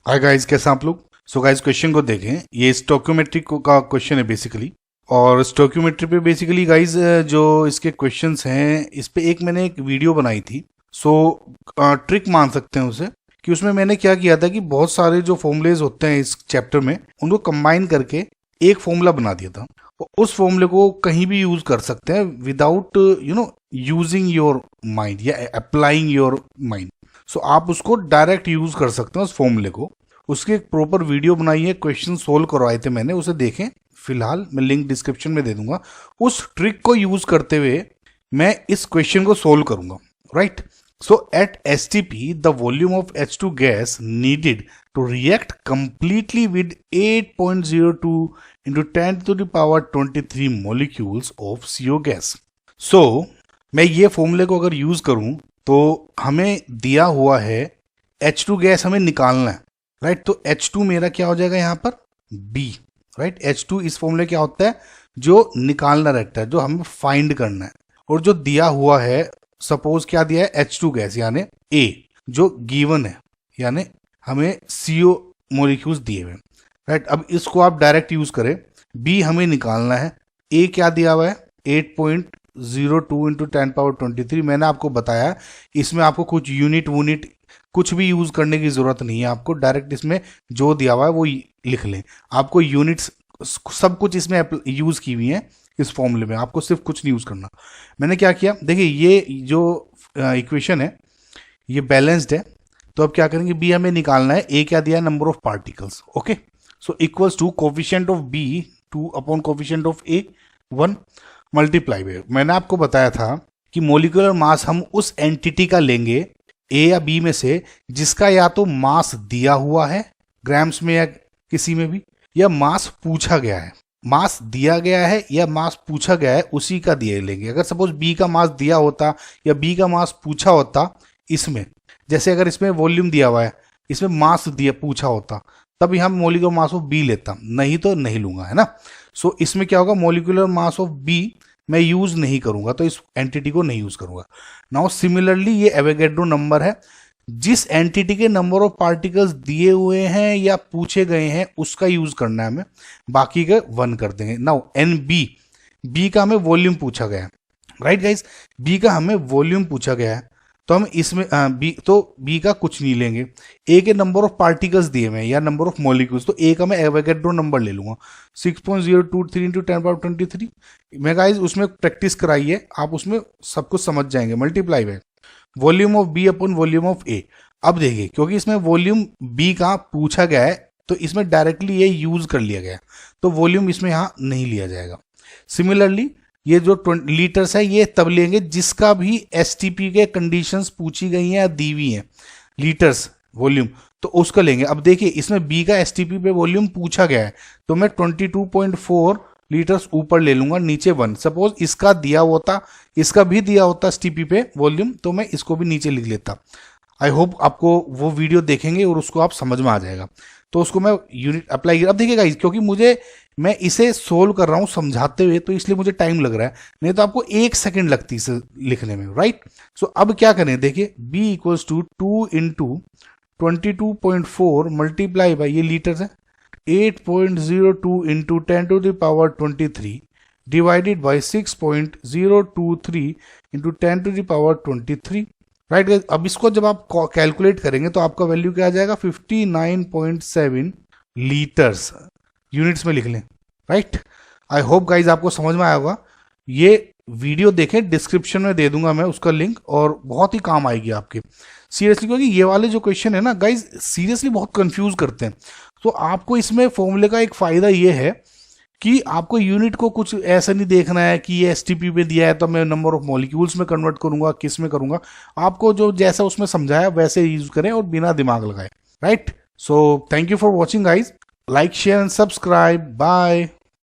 Hi guys, कैसे हैं आप लोग। सो गाइस, क्वेश्चन को देखें। ये स्टोक्योमेट्री का क्वेश्चन है बेसिकली। और स्टोक्योमेट्री पे बेसिकली गाइस जो इसके क्वेश्चंस हैं, इस पे मैंने एक वीडियो बनाई थी। सो ट्रिक मान सकते हैं उसे, कि उसमें मैंने क्या किया था कि बहुत सारे जो फॉर्मूलेज होते हैं इस चैप्टर में, उनको कंबाइन करके एक फॉर्मूला बना दिया था। और उस फॉर्मूले को कहीं भी यूज कर सकते हैं विदाउट यूजिंग योर माइंड या अप्लाइंग योर माइंड। सो आप उसको डायरेक्ट यूज कर सकते हैं उस फॉर्मूले को। उसकी एक प्रॉपर वीडियो बनाई है, क्वेश्चन सोल्व करवाए थे मैंने, उसे देखें। फिलहाल मैं लिंक डिस्क्रिप्शन में दे दूंगा। उस ट्रिक को यूज करते हुए मैं इस क्वेश्चन को सोल्व करूंगा, right. So at STP the volume of H2 gas needed to react completely with 8.02 into 10 to the power 23 molecules of CO gas. सो मैं ये फॉर्मूले को अगर यूज करूं तो हमें दिया हुआ है H2 गैस हमें निकालना है, राइट। तो H2 मेरा क्या हो जाएगा यहाँ पर B, राइट। H2 इस फॉर्मूले क्या होता है, जो निकालना रहता है, जो हमें फाइंड करना है। और जो दिया हुआ है, सपोज क्या दिया है, H2 गैस यानी A, जो गिवन है, यानी हमें CO मोलिक्यूल्स दिए हुए, राइट। अब इसको आप डायरेक्ट यूज करें। B हमें निकालना है, A क्या दिया हुआ है 8.02 into 10 power 23। मैंने आपको बताया इसमें आपको कुछ यूनिट कुछ भी यूज करने की जरूरत नहीं है। आपको डायरेक्ट इसमें जो दिया हुआ है वो लिख लें। आपको यूनिट्स सब कुछ इसमें यूज की हुई है इस फॉर्मूले में, आपको सिर्फ कुछ नहीं यूज करना। मैंने क्या किया, देखिए ये जो इक्वेशन है ये बैलेंस्ड है। तो अब क्या करेंगे, बी हमें निकालना है, ए क्या दिया है, number of particles, okay. So equals to coefficient of B 2 upon coefficient of A 1 multiply by. मैंने आपको बताया था कि मोलिकुलर मास हम उस एंटिटी का लेंगे ए या बी में से जिसका या तो मास दिया हुआ है ग्राम्स में या किसी में भी, या मास पूछा गया है। मास दिया गया है या मास पूछा गया है, उसी का दिए लेंगे। अगर सपोज बी का मास दिया होता या बी का मास पूछा होता इसमें, जैसे अगर इसमें वॉल्यूम दिया हुआ है, इसमें मास दिया पूछा होता, तभी हम मोलिकुलर मास ऑफ बी लेता, नहीं तो नहीं लूंगा, है ना। सो इसमें क्या होगा, मोलिकुलर मास ऑफ बी मैं यूज नहीं करूंगा, तो इस एंटिटी को नहीं यूज करूंगा। नाउ सिमिलरली ये एवोगैड्रो नंबर है, जिस एंटिटी के नंबर ऑफ पार्टिकल्स दिए हुए हैं या पूछे गए हैं उसका यूज करना है हमें, बाकी के 1 कर देंगे। नाउ एन बी का हमें वॉल्यूम पूछा गया है, राइट गाइस। बी का हमें वॉल्यूम पूछा गया है, तो हम इसमें बी का कुछ नहीं लेंगे। ए के नंबर ऑफ पार्टिकल्स दिए हुए हैं या नंबर ऑफ मॉलिक्यूल्स, तो ए का मैं एवोगैड्रो नंबर ले लूंगा 6.023 into 10 power 23। मैं गाइस उसमें प्रैक्टिस कराइए, आप उसमें सब कुछ समझ जाएंगे। Multiply by volume of B upon volume of A. अब देखिए, क्योंकि इसमें वॉल्यूम बी का पूछा गया है तो इसमें डायरेक्टली ये यूज कर लिया गया, तो वॉल्यूम इसमें यहां नहीं लिया जाएगा। सिमिलरली ये जो लीटर्स है ये तब लेंगे जिसका भी एसटीपी के कंडीशंस पूछी गई हैं या दी हुई हैं, लीटर्स वॉल्यूम, तो उसका लेंगे। अब देखिए इसमें बी का एसटीपी पे वॉल्यूम पूछा गया है, तो मैं 22.4 लीटर्स ऊपर ले लूंगा, नीचे 1। सपोज इसका दिया होता, इसका भी दिया होता एसटीपी पे वॉल्यूम, तो मैं इसको भी नीचे लिख लेता। आई होप आपको वो वीडियो देखेंगे और उसको आप समझ में आ जाएगा। तो उसको मैं यूनिट अप्लाई किया। अब देखिएगा, क्योंकि मैं इसे सोल्व कर रहा हूं समझाते हुए, तो इसलिए मुझे टाइम लग रहा है, नहीं तो आपको 1 सेकेंड लगती इसे लिखने में, राइट। सो अब क्या करें, देखिए b equals to 2 into 22.4 multiply by, ये लीटर्स है, 8.02 into 10 to the power 23 divided by 6.023 into 10 to the power 23, right. अब इसको जब आप कैलकुलेट करेंगे तो आपका वैल्यू क्या आ जाएगा, 59.7 लीटर्स। यूनिट्स में लिख लें, राइट। आई होप गाइज आपको समझ में आया होगा। ये वीडियो देखें, डिस्क्रिप्शन में दे दूंगा मैं उसका लिंक, और बहुत ही काम आएगी आपके, सीरियसली। क्योंकि ये वाले जो क्वेश्चन है ना गाइज, सीरियसली बहुत कंफ्यूज करते हैं। तो आपको इसमें फॉर्मूले का एक फायदा ये है कि आपको यूनिट को कुछ ऐसा नहीं देखना है कि ये एसटीपी में दिया है तो मैं नंबर ऑफ मॉलिक्यूल्स में कन्वर्ट करूंगा, किस में करूंगा। आपको जो जैसा उसमें समझाया वैसे यूज करें और बिना दिमाग लगाए, right. So thank you for watching guys, like share and subscribe, bye.